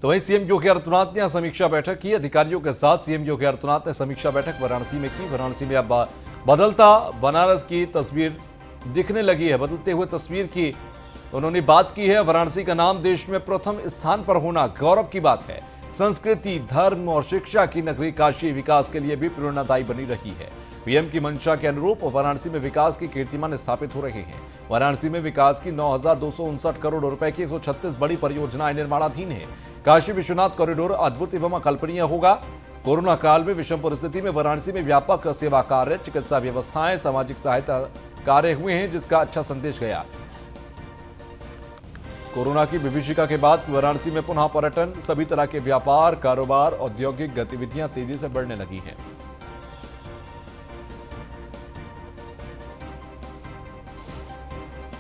तो वहीं सीएम योगी आदित्यनाथ ने समीक्षा बैठक की। अधिकारियों के साथ सीएम योगी आदित्यनाथ ने समीक्षा बैठक वाराणसी में की। वाराणसी में अब बदलता बनारस की तस्वीर दिखने लगी है। बदलते हुए तस्वीर की उन्होंने बात की है। वाराणसी का नाम देश में प्रथम स्थान पर होना गौरव की बात है। संस्कृति, धर्म और शिक्षा की नगरी काशी विकास के लिए भी प्रेरणादायी बनी रही है। पीएम की मंशा के अनुरूप वाराणसी में विकास की कीर्तिमान स्थापित हो रहे हैं। वाराणसी में विकास की 9,259 करोड़ रुपए की 136 बड़ी परियोजनाएं निर्माणाधीन है। काशी विश्वनाथ कॉरिडोर अद्भुत एवं अकल्पनीय होगा। कोरोना काल में विषम परिस्थिति में वाराणसी में व्यापक सेवा कार्य, चिकित्सा व्यवस्थाएं, सामाजिक सहायता कार्य हुए हैं, जिसका अच्छा संदेश गया। कोरोना की विभीषिका के बाद वाराणसी में पुनः पर्यटन, सभी तरह के व्यापार, कारोबार, औद्योगिक गतिविधियां तेजी से बढ़ने लगी हैं।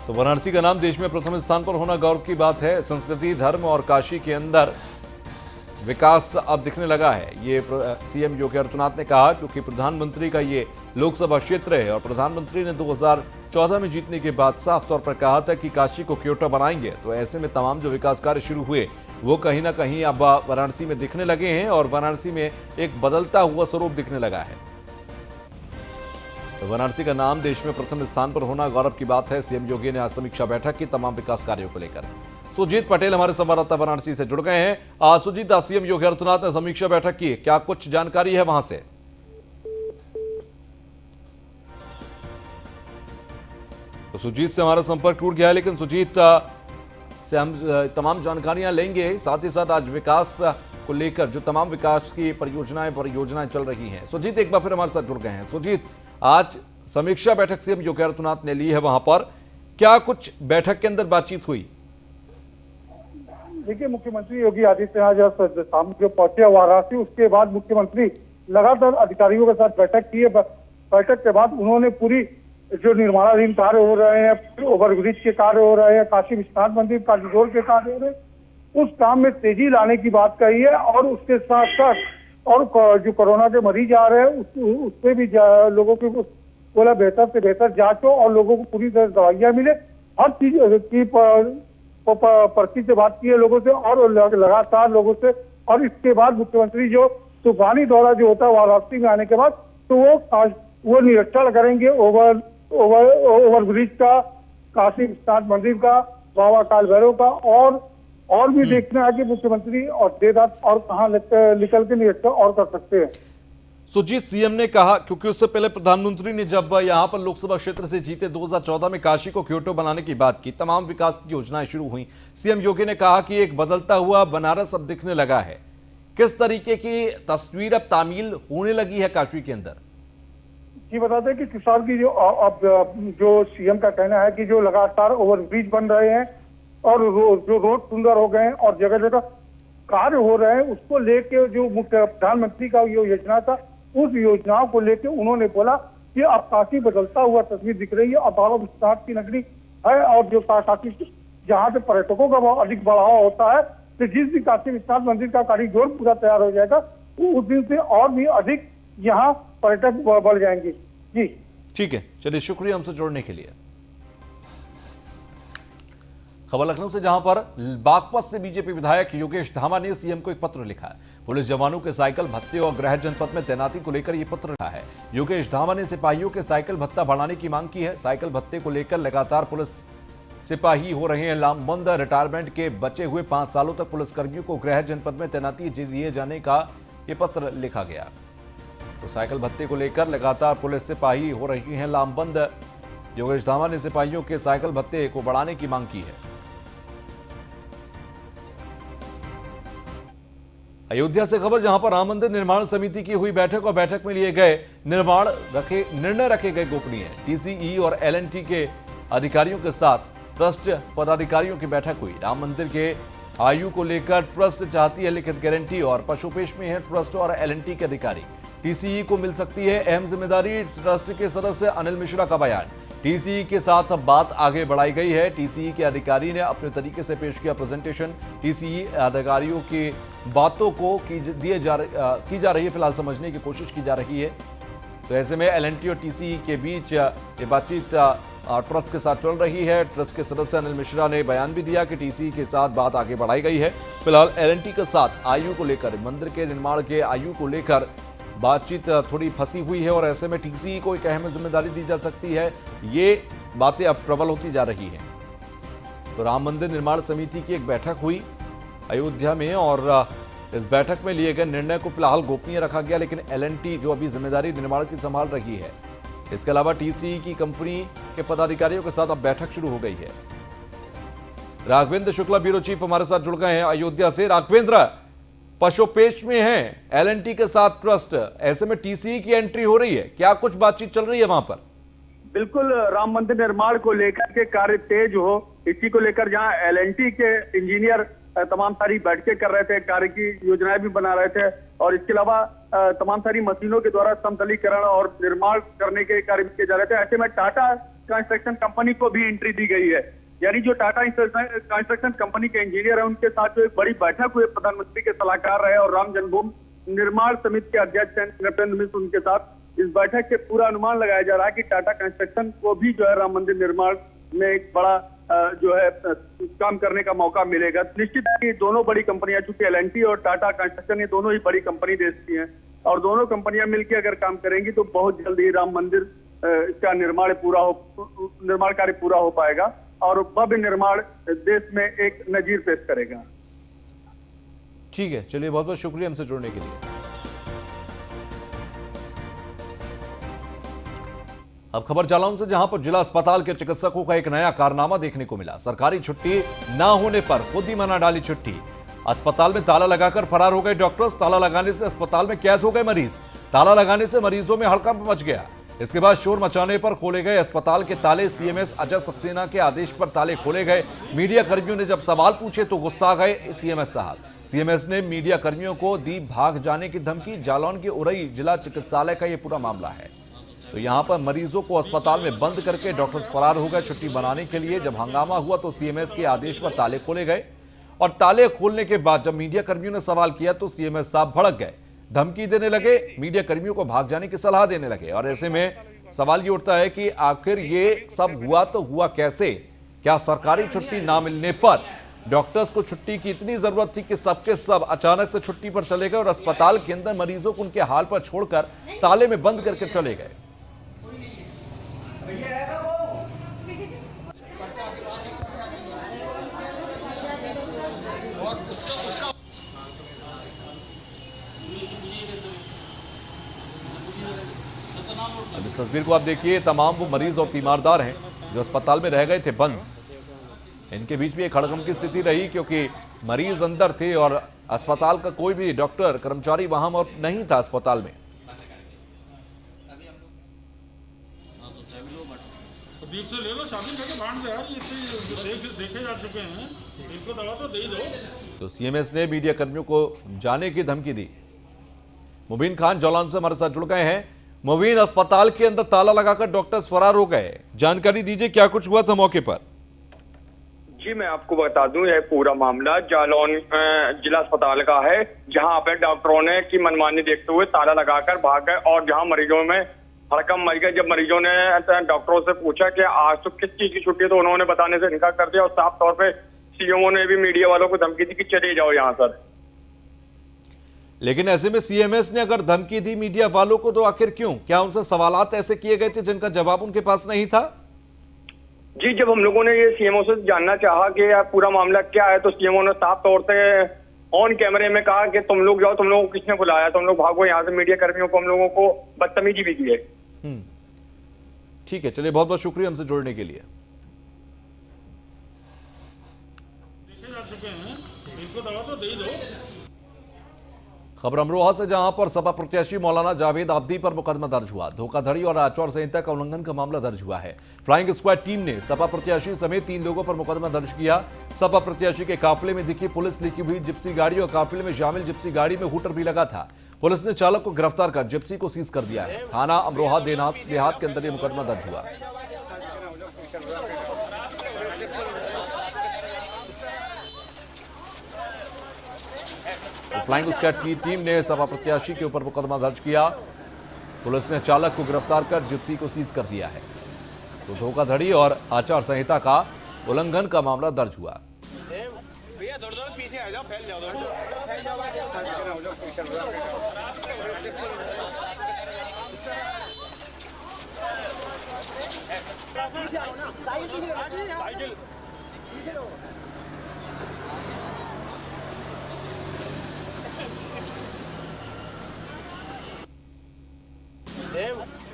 तो वाराणसी का नाम देश में प्रथम स्थान पर होना गौरव की बात है। संस्कृति, धर्म और काशी के अंदर विकास अब दिखने लगा है, ये सीएम योगी आदित्यनाथ ने कहा, क्योंकि प्रधानमंत्री का ये लोकसभा क्षेत्र है और प्रधानमंत्री ने 2014 में जीतने के बाद साफ तौर पर कहा था कि काशी को क्योटो बनाएंगे। तो ऐसे में तमाम जो विकास कार्य शुरू हुए वो कहीं ना कहीं अब वाराणसी में दिखने लगे हैं और वाराणसी में एक बदलता हुआ स्वरूप दिखने लगा है। तो वाराणसी का नाम देश में प्रथम स्थान पर होना गौरव की बात है। सीएम योगी ने आज समीक्षा बैठक की तमाम विकास कार्यों को लेकर। सुजीत पटेल हमारे संवाददाता वाराणसी से जुड़ गए हैं। सुजीत, सीएम योगी आदित्यनाथ ने समीक्षा बैठक की, क्या कुछ जानकारी है वहां से? तो सुजीत से हमारा संपर्क टूट गया है, लेकिन सुजीत से हम तमाम जानकारियां लेंगे। साथ ही साथ आज विकास को लेकर जो तमाम विकास की परियोजनाएं चल रही हैं। सुजीत एक बार फिर हमारे साथ जुड़ गए हैं। सुजीत, आज समीक्षा बैठक सीएम योगी आदित्यनाथ ने ली है, वहां पर क्या कुछ बैठक के अंदर बातचीत हुई? देखिए, मुख्यमंत्री योगी आदित्यनाथ जब शाम जो पहुंचे वाराणसी, उसके बाद मुख्यमंत्री लगातार अधिकारियों के साथ बैठक की है। बैठक के बाद उन्होंने पूरी जो निर्माणाधीन कार्य हो रहे हैं, ओवरब्रिज के कार्य हो रहे हैं, काशी विश्वनाथ मंदिर कॉरिडोर के कार्य हो रहे हैं, उस काम में तेजी लाने की बात कही है। और उसके साथ साथ और जो कोरोना के मरीज आ रहे हैं उससे भी लोगों की बोला बेहतर से बेहतर जांच हो और लोगों को पूरी तरह दवाइयां मिले। हर चीज की पर्ची से बात की है लोगों से और लगातार लोगों से। और इसके बाद मुख्यमंत्री जो तूफानी दौरा जो होता है वाराणसी में आने के बाद, तो वो निरीक्षण करेंगे ओवरब्रिज का, काशी विश्वनाथ मंदिर का, बाबा काल भैरव का और भी देखना है कि मुख्यमंत्री और देर रात और कहाँ निकल के निरीक्षण और कर सकते हैं। सुजीत, सीएम ने कहा, क्योंकि उससे पहले प्रधानमंत्री ने जब यहां पर लोकसभा क्षेत्र से जीते 2014 में काशी को क्योटो बनाने की बात की, तमाम विकास की योजनाएं शुरू हुई। सीएम योगी ने कहा कि एक बदलता हुआ बनारस अब दिखने लगा है। किस तरीके की तस्वीर अब तामील होने लगी है काशी के अंदर? जी, बताते हैं कि किसान की जो सीएम का कहना है कि जो लगातार ओवरब्रिज बन रहे हैं और जो रोड सुंदर हो गए हैं और जगह जगह कार्य हो रहे हैं, उसको लेके जो मुख्य प्रधानमंत्री का जो योजना था, उस योजनाओं को लेके उन्होंने बोला कि अब काफी बदलता हुआ तस्वीर दिख रही है। अब बाबा विश्वनाथ की नगरी है और जो काफी जहाँ से पर्यटकों का अधिक बढ़ावा होता है, तो जिस दिन काशी विश्वनाथ मंदिर का कॉरिडोर पूरा तैयार हो जाएगा, उस दिन से और भी अधिक यहाँ पर्यटक बढ़ जाएंगे। जी ठीक है, चलिए, शुक्रिया हमसे जोड़ने के लिए। खबर लखनऊ से, जहां पर बागपत से बीजेपी विधायक योगेश धामा ने सीएम को एक पत्र लिखा है। पुलिस जवानों के साइकिल भत्ते और गृह जनपद में तैनाती को लेकर यह पत्र लिखा है। योगेश धामा ने सिपाहियों के साइकिल भत्ता बढ़ाने की मांग की है। साइकिल भत्ते को लेकर लगातार पुलिस सिपाही हो रहे हैं लामबंद। रिटायरमेंट के बचे हुए 5 सालों तक पुलिसकर्मियों को गृह जनपद में तैनाती दिए जाने का यह पत्र लिखा गया। तो साइकिल भत्ते को लेकर लगातार पुलिस सिपाही हो रही हैं लामबंद। योगेश धामा ने सिपाहियों के साइकिल भत्ते को बढ़ाने की मांग की है। अयोध्या से खबर, जहां पर राम मंदिर निर्माण समिति की हुई बैठक और बैठक में लिए गए निर्णय रखे गए गोपनीय। टीसीई और एलएनटी के अधिकारियों के साथ ट्रस्ट पदाधिकारियों की बैठक हुई। राम मंदिर के आयु को लेकर ट्रस्ट चाहती है लिखित गारंटी और पशुपेश में है ट्रस्ट और एलएनटी के अधिकारी। टीसीई को मिल सकती है अहम जिम्मेदारी, ट्रस्ट के सदस्य अनिल मिश्रा का बयान। टीसीई के साथ बात आगे बढ़ाई गई है। टीसीई के अधिकारी ने अपने तरीके से पेश किया प्रेजेंटेशन। टीसीई अधिकारियों की बातों को की जा रही है, फिलहाल समझने की कोशिश की जा रही है। तो ऐसे में एलएनटी और टीसीई के बीच ये बातचीत ट्रस्ट के साथ चल रही है। ट्रस्ट के सदस्य अनिल मिश्रा ने बयान भी दिया कि टीसी के साथ बात आगे बढ़ाई गई है। फिलहाल एलएनटी के साथ आयु को लेकर, मंदिर के निर्माण के आयु को लेकर बातचीत थोड़ी फंसी हुई है और ऐसे में टीसी को एक अहम जिम्मेदारी दी जा सकती है। ये बातें अब प्रबल होती जा रही हैं। तो राम मंदिर निर्माण समिति की एक बैठक हुई अयोध्या में और इस बैठक में लिए गए निर्णय को फिलहाल गोपनीय रखा गया, लेकिन एलएनटी जो अभी जिम्मेदारी निर्माण की संभाल रही है, इसके अलावा टीसी की कंपनी के पदाधिकारियों के साथ अब बैठक शुरू हो गई है। राघवेंद्र शुक्ला ब्यूरो चीफ हमारे साथ जुड़ गए हैं अयोध्या से। राघवेंद्र, पशुपेश में है एलएनटी के साथ ट्रस्ट, ऐसे में टीसी की एंट्री हो रही है, क्या कुछ बातचीत चल रही है वहां पर? बिल्कुल, राम मंदिर निर्माण को लेकर के कार्य तेज हो, इसी को लेकर जहां एलएनटी के इंजीनियर तमाम सारी बैठकें कर रहे थे, कार्य की योजनाएं भी बना रहे थे और इसके अलावा तमाम सारी मशीनों के द्वारा समतलीकरण और निर्माण करने के कार्य किए जा रहे थे। ऐसे में टाटा कंस्ट्रक्शन कंपनी को भी एंट्री दी गई है। यानी जो टाटा कंस्ट्रक्शन कंपनी के इंजीनियर है, उनके साथ जो एक बड़ी बैठक हुई, प्रधानमंत्री के सलाहकार रहे और राम जन्मभूमि निर्माण समिति के अध्यक्ष नृपेंद्र मिश्र, उनके साथ इस बैठक से पूरा अनुमान लगाया जा रहा है कि टाटा कंस्ट्रक्शन को भी जो है राम मंदिर निर्माण में एक बड़ा जो है काम करने का मौका मिलेगा। निश्चित है कि दोनों बड़ी कंपनियां, चूंकि एलएनटी और टाटा कंस्ट्रक्शन, ये दोनों ही बड़ी कंपनी देश की हैं और दोनों कंपनियां मिलकर अगर काम करेंगी तो बहुत जल्दी राम मंदिर का निर्माण कार्य पूरा हो पाएगा और भव्य निर्माण देश में एक नजीर पेश करेगा। ठीक है, चलिए, बहुत बहुत शुक्रिया हमसे जुड़ने के लिए। अब खबर जालौन से, जहां पर जिला अस्पताल के चिकित्सकों का एक नया कारनामा देखने को मिला। सरकारी छुट्टी ना होने पर खुद ही मना डाली छुट्टी। अस्पताल में ताला लगाकर फरार हो गए डॉक्टर्स। ताला लगाने से अस्पताल में कैद हो गए मरीज। ताला लगाने से मरीजों में हड़कंप मच गया। इसके बाद शोर मचाने पर खोले गए अस्पताल के ताले। सीएमएस अजय सक्सेना के आदेश पर ताले खोले गए। मीडिया कर्मियों ने जब सवाल पूछे तो गुस्सा गए सीएमएस साहब। सीएमएस ने मीडिया कर्मियों को दी भाग जाने की धमकी। जालौन के उरई जिला चिकित्सालय का यह पूरा मामला है। तो यहां पर मरीजों को अस्पताल में बंद करके डॉक्टर्स फरार हो गए छुट्टी बनाने के लिए। जब हंगामा हुआ तो सीएमएस के आदेश पर ताले खोले गए और ताले खोलने के बाद जब मीडिया कर्मियों ने सवाल किया तो सीएमएस साहब भड़क गए, धमकी देने लगे, मीडिया कर्मियों को भाग जाने की सलाह देने लगे। और ऐसे में सवाल ये उठता है कि आखिर ये सब हुआ तो हुआ कैसे? क्या सरकारी छुट्टी ना मिलने पर डॉक्टर्स को छुट्टी की इतनी जरूरत थी कि सबके सब अचानक से छुट्टी पर चले गए और अस्पताल के अंदर मरीजों को उनके हाल पर छोड़कर ताले में बंद करके चले गए? अब इस तस्वीर को आप देखिए, तमाम वो मरीज और तीमारदार हैं जो अस्पताल में रह गए थे बंद। इनके बीच में एक हड़कंप की स्थिति रही क्योंकि मरीज अंदर थे और अस्पताल का कोई भी डॉक्टर कर्मचारी वहां नहीं था अस्पताल में। से ले लो, शादी करके बांट दो यार, ये देखे जा चुके हैं, इनको दवा तो दे दो। तो सीएमएस ने मीडिया कर्मियों को जाने की धमकी दी। मुबीन खान जालौन से हमारे साथ जुड़ गए हैं। मुबीन, अस्पताल के अंदर ताला लगाकर डॉक्टर्स फरार हो गए, जानकारी दीजिए क्या कुछ हुआ था मौके पर? जी, मैं आपको बता दूं, यह पूरा मामला जालौन जिला अस्पताल का है, जहां पे डॉक्टरों ने की मनमानी देखते हुए ताला लगाकर भाग गए और जहां मरीजों में हड़कंप मच गए। जब मरीजों ने डॉक्टरों से पूछा कि आज तो किस चीज की छुट्टी, तो उन्होंने बताने से इनकार कर दिया और साफ तौर पे सीएमओ ने भी मीडिया वालों को धमकी दी कि चले जाओ यहाँ सर। लेकिन ऐसे में सीएमएस ने अगर धमकी दी मीडिया वालों को तो आखिर क्यों? क्या उनसे सवालात ऐसे किए गए थे जिनका जवाब उनके पास नहीं था? जी, जब हम लोगों ने ये सीएमओ से जानना चाहा कि यार पूरा मामला क्या है, तो सीएमओ ने साफ तौर से ऑन कैमरे में कहा कि तुम लोग जाओ, तुम लोगों को किसने बुलाया, तुम लोग भागो यहाँ से। मीडिया कर्मियों को हम लोगों को बदतमीजी भी की है। ठीक है, चलिए, बहुत बहुत शुक्रिया हमसे जुड़ने के लिए। देखे जा चुके हैं, इनको दवा तो दे दो। खबर अमरोहा से, जहां पर सपा प्रत्याशी मौलाना जावेद आब्दी पर मुकदमा दर्ज हुआ। धोखाधड़ी और आचार संहिता का उल्लंघन का मामला दर्ज हुआ है। फ्लाइंग स्क्वाड टीम ने सपा प्रत्याशी समेत 3 लोगों पर मुकदमा दर्ज किया। सपा प्रत्याशी के काफिले में दिखी पुलिस लिखी हुई जिप्सी गाड़ी और काफिले में शामिल जिप्सी गाड़ी में हूटर भी लगा था। पुलिस ने चालक को गिरफ्तार कर जिप्सी को सीज कर दिया है। थाना अमरोहा देहात के अंदर यह मुकदमा दर्ज हुआ। फ्लाइंग स्क्वाड की टीम ने सपा प्रत्याशी के ऊपर मुकदमा दर्ज किया। पुलिस ने चालक को गिरफ्तार कर जिप्सी को सीज कर दिया है। तो धोखाधड़ी और आचार संहिता का उल्लंघन का मामला दर्ज हुआ। भैया थोड़ा थोड़ा पीछे आ जाओ, फैल जाओ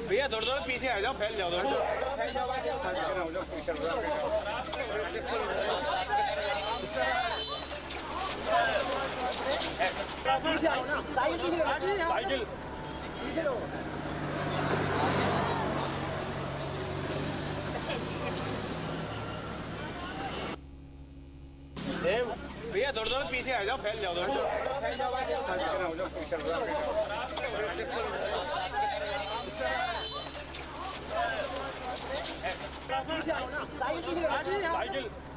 भैया थोड़ा थोड़ा पीछे आ जाओ, फैल जाओ भैया थोड़ा थोड़ा पीछे आ जाओ, फैल जाओ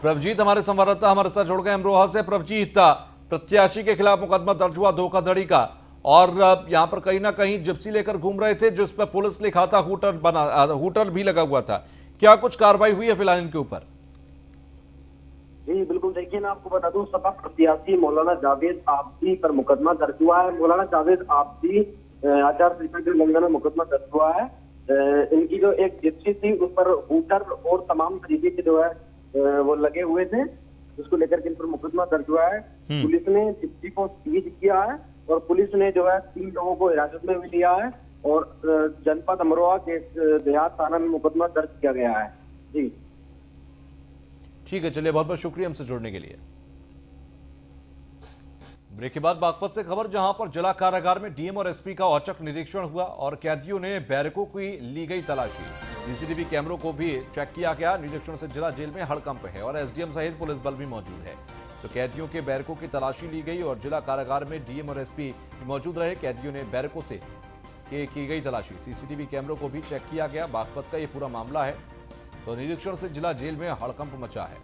प्रभजीत हमारे संवाददाता हमारे साथ जुड़ गए अमरोहा से। प्रभजीत, प्रत्याशी के खिलाफ मुकदमा दर्ज हुआ धोखाधड़ी का, और यहां पर कहीं ना कहीं जिप्सी लेकर घूम रहे थे जिस पर पुलिस लिखा था हूटर भी लगा हुआ था। क्या कुछ कार्रवाई हुई है फिलहाल इनके ऊपर? जी बिल्कुल, देखिए मैं आपको बता दूं, सपा प्रत्याशी मौलाना जावेद आबदी पर मुकदमा दर्ज हुआ है। मौलाना जावेद आबदी आचार संहिता के उल्लंघन में मुकदमा दर्ज हुआ है। इनकी जो एक जिप्सी थी उस पर हूटर और तमाम तरीके के जो है वो लगे हुए थे, जिसको लेकर के इन पर मुकदमा दर्ज हुआ है। पुलिस ने जिप्सी को सीज किया है और पुलिस ने जो है 3 लोगों को हिरासत में भी लिया है और जनपद अमरोहा के देहात थाना में मुकदमा दर्ज किया गया है। जी ठीक है, चलिए बहुत बहुत शुक्रिया हमसे जुड़ने के लिए। ब्रेक के बाद बागपत से खबर, जहां पर जिला कारागार में डीएम और एसपी का औचक निरीक्षण हुआ और कैदियों ने बैरकों की ली गई तलाशी। सीसीटीवी कैमरों को भी चेक किया गया। निरीक्षण से जिला जेल में हड़कंप है और एसडीएम सहित पुलिस बल भी मौजूद है। तो कैदियों के बैरकों की तलाशी ली गई और जिला कारागार में डीएम और एसपी मौजूद रहे। कैदियों ने बैरकों से की गई तलाशी। सीसीटीवी कैमरों को भी चेक किया गया। बागपत का ये पूरा मामला है। तो निरीक्षण से जिला जेल में हड़कंप मचा है।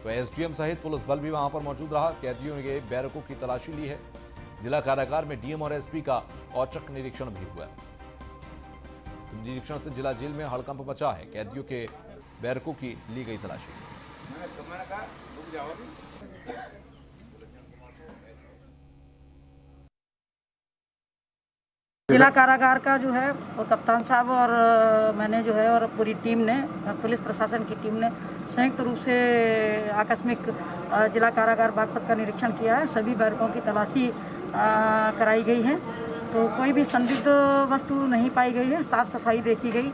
तो एसडीएम सहित पुलिस बल भी वहां पर मौजूद रहा। कैदियों ने बैरकों की तलाशी ली है। जिला कारागार में डीएम और एसपी का औचक निरीक्षण भी हुआ। तो निरीक्षण से जिला जेल में हड़कंप मचा है। कैदियों के बैरकों की ली गई तलाशी। जिला कारागार का जो है वो कप्तान साहब और मैंने जो है और पूरी टीम ने, पुलिस प्रशासन की टीम ने संयुक्त रूप से आकस्मिक जिला कारागार बागपत का निरीक्षण किया है। सभी बैरकों की तलाशी कराई गई है। तो कोई भी संदिग्ध वस्तु नहीं पाई गई है। साफ सफाई देखी गई।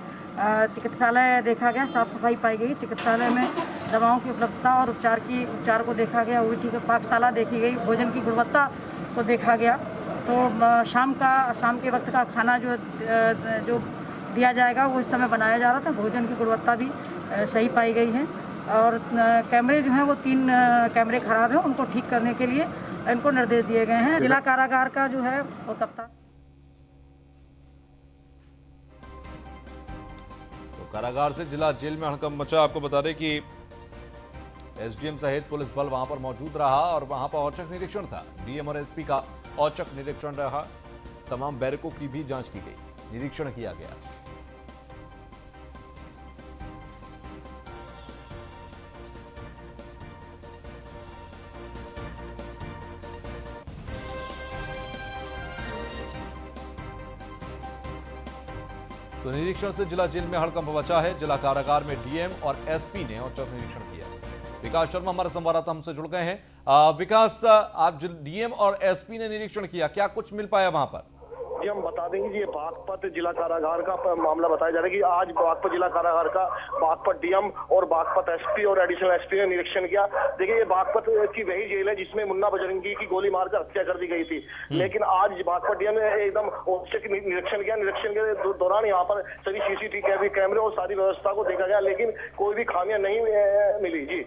चिकित्सालय देखा गया, साफ सफाई पाई गई। चिकित्सालय में दवाओं की उपलब्धता और उपचार को देखा गया। उल्टी की पाकशाला देखी गई। भोजन की गुणवत्ता को देखा गया। तो शाम के वक्त का खाना जो दिया जाएगा वो इस समय बनाया जा रहा था। भोजन की गुणवत्ता भी सही पाई गई है। और कैमरे जो हैं वो 3 कैमरे खराब हैं, उनको ठीक करने के लिए इनको निर्देश दिए गए हैं। जिला कारागार का जो है वो कप्तान। तो कारागार से जिला जेल में हड़कंप मचा। आपको बता दें कि एसडीएम सहित पुलिस बल वहां पर मौजूद रहा और वहां पर औचक निरीक्षण था। डीएम और एसपी का औचक निरीक्षण रहा। तमाम बैरकों की भी जांच की गई, निरीक्षण किया गया। तो निरीक्षण से जिला जेल में हड़कंप मचा है। जिला कारागार में डीएम और एसपी ने औचक निरीक्षण किया। विकास शर्मा हमारे संवाददाता हमसे जुड़ गए हैं। विकास, आज डीएम और एसपी ने निरीक्षण किया, क्या कुछ मिल पाया वहां पर? जी हम बता देंगे जी, ये बागपत जिला कारागार का मामला बताया जा रहा है कि आज बागपत जिला कारागार का बागपत डीएम और बागपत एसपी और एडिशनल एसपी ने निरीक्षण किया। देखिए ये बागपत की वही जेल है जिसमें मुन्ना बजरंगी की गोली मारकर हत्या कर दी गई थी। लेकिन आज बागपत डीएम ने एकदम औचक निरीक्षण किया। निरीक्षण के दौरान यहाँ पर सभी सीसीटीवी कैमरे और सारी व्यवस्था को देखा गया, लेकिन कोई भी खामियां नहीं मिली। जी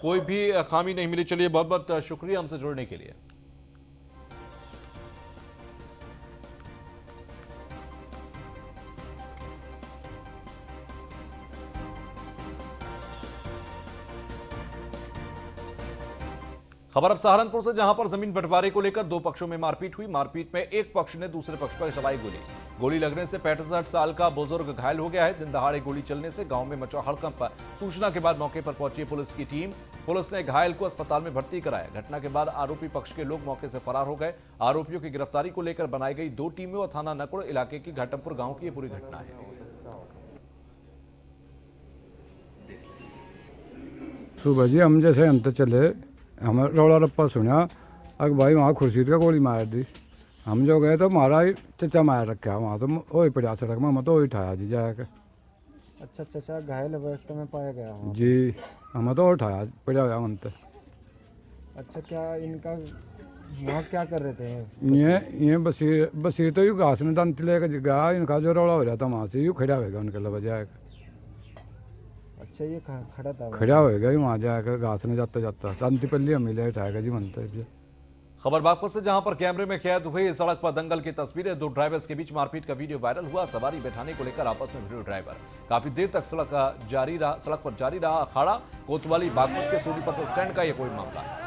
कोई भी खामी नहीं मिली। चलिए बहुत बहुत शुक्रिया हमसे जुड़ने के लिए। खबर अब सहारनपुर से, जहां पर जमीन बंटवारे को लेकर दो पक्षों में मारपीट हुई। मारपीट में एक पक्ष ने दूसरे पक्ष पर चलाई गोली लगने से 65 साल का बुजुर्ग घायल हो गया है। दिन दहाड़े गोली चलने से गांव में मचा हड़कंप। सूचना के बाद मौके पर पहुंची पुलिस की टीम। पुलिस ने घायल को अस्पताल में भर्ती कराया। घटना के बाद आरोपी पक्ष के लोग मौके से फरार हो गए। आरोपियों की गिरफ्तारी को लेकर बनाई गई 2 टीमें और थाना नकुड़ इलाके की घाटमपुर गांव की ये पूरी घटना है। सुबह जी हम जैसे अंत चले, हमें रौला रप्पा सुना, अगर भाई वहाँ खुर्शीद का गोली मार दी। हम जो गए तो हमारा ही चचा मार रखा वहाँ, तो वही पड़ा सड़क में, हम तो वही उठाया जी जाकर। अच्छा, चचा घायल अवस्था में पाया गया वहाँ? जी, हम तो उठाया पड़ा हुआ मन। अच्छा, क्या इनका वहाँ क्या कर रहे थे? ये बसीर तो यू घास में दंत लेकर गया, इनका जो रौला हो रहा था वहाँ से यू खड़ा होगा उनके लगा जाकर। अच्छा, ये खड़ा था? खड़ा होगा ही वहाँ जाकर घास में जाता जाता दंती पल्ली हम ले उठाएगा जी मनते जी। खबर बागपत से, जहां पर कैमरे में कैद हुई सड़क पर दंगल की तस्वीरें। 2 ड्राइवर्स के बीच मारपीट का वीडियो वायरल हुआ। सवारी बैठाने को लेकर आपस में भिड़े ड्राइवर। काफी देर तक सड़क पर जारी रहा अखाड़ा। कोतवाली बागपत के सोनीपत स्टैंड का यह कोई मामला है।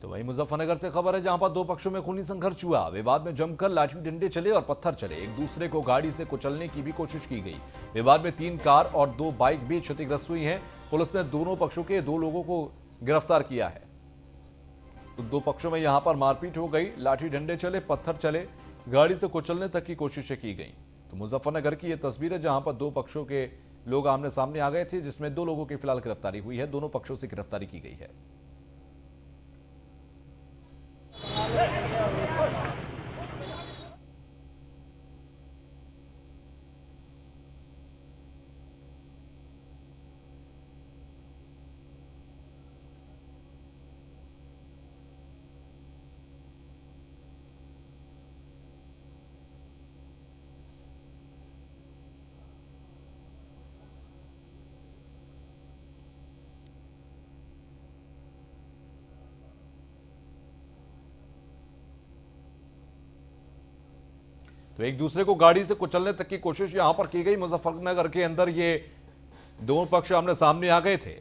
तो वहीं मुजफ्फरनगर से खबर है, जहां पर 2 पक्षों में खूनी संघर्ष हुआ। विवाद में जमकर लाठी डंडे चले और पत्थर चले। एक दूसरे को गाड़ी से कुचलने की भी कोशिश की गई। विवाद में 3 कार और 2 बाइक भी क्षतिग्रस्त हुई हैं। पुलिस ने दोनों पक्षों के 2 लोगों को गिरफ्तार किया है। तो 2 पक्षों में यहां पर मारपीट हो गई, लाठी डंडे चले, पत्थर चले, गाड़ी से कुचलने तक की कोशिशें की गई। तो मुजफ्फरनगर की यह तस्वीर है, जहां पर 2 पक्षों के लोग आमने सामने आ गए थे, जिसमें 2 लोगों की फिलहाल गिरफ्तारी हुई है। दोनों पक्षों से गिरफ्तारी की गई है। तो एक दूसरे को गाड़ी से कुचलने तक की कोशिश यहां पर की गई। मुजफ्फरनगर के अंदर ये 2 पक्ष आमने सामने आ गए थे।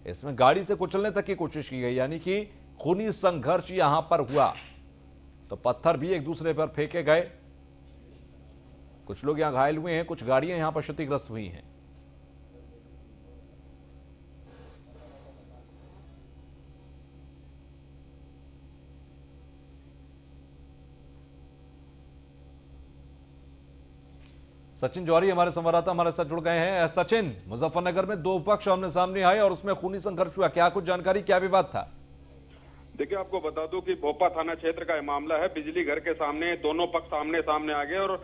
इसमें गाड़ी से कुचलने तक की कोशिश की गई, यानी कि खूनी संघर्ष यहां पर हुआ। तो पत्थर भी एक दूसरे पर फेंके गए। कुछ लोग यहां घायल हुए हैं, कुछ गाड़ियां यहां पर क्षतिग्रस्त हुई हैं। सचिन जौहरी हमारे संवाददाता हमारे साथ जुड़ गए हैं। सचिन, मुजफ्फरनगर में 2 पक्ष आमने सामने आए और उसमें खूनी संघर्ष हुआ, क्या कुछ जानकारी, क्या विवाद था? देखिए, आपको बता दूं कि भोपा थाना क्षेत्र का यह मामला है। बिजली घर के सामने दोनों पक्ष आमने सामने आ गए और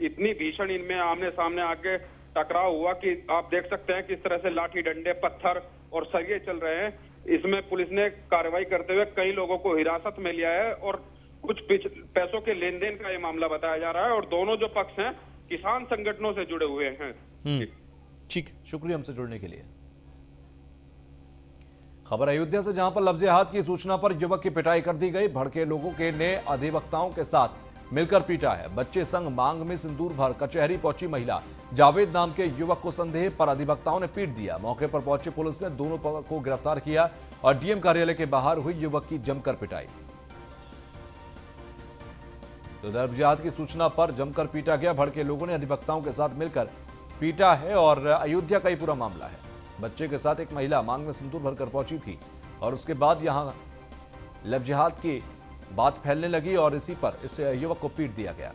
इतनी भीषण इनमें आमने सामने आके टकराव हुआ कि आप देख सकते हैं किस तरह से लाठी डंडे, पत्थर और सरिये चल रहे हैं। इसमें पुलिस ने कार्रवाई करते हुए कई लोगों को हिरासत में लिया है और कुछ पैसों के लेन देन का यह मामला बताया जा रहा है और दोनों जो पक्ष हैं किसान संगठनों से जुड़े हुए हैं। ठीक, शुक्रिया हमसे जुड़ने के लिए। खबर अयोध्या से, जहां पर लफ्ज़े हाथ की सूचना पर युवक की पिटाई कर दी गई। भड़के लोगों के ने अधिवक्ताओं के साथ मिलकर पीटा है। बच्चे संग मांग में सिंदूर भर कचहरी पहुंची महिला। जावेद नाम के युवक को संदेह पर अधिवक्ताओं ने पीट दिया। मौके पर पहुंची पुलिस ने दोनों को गिरफ्तार किया और डीएम कार्यालय के बाहर हुई युवक की जमकर पिटाई। तो लफ्ज़े की सूचना पर जमकर पीटा गया। भड़के लोगों ने अधिवक्ताओं के साथ मिलकर पीटा है और अयोध्या का ही पूरा मामला है। बच्चे के साथ एक महिला मांग में सिंदूर भरकर पहुंची थी और उसके बाद यहां लव जिहाद की बात फैलने लगी और इसी पर इस युवक को पीट दिया गया।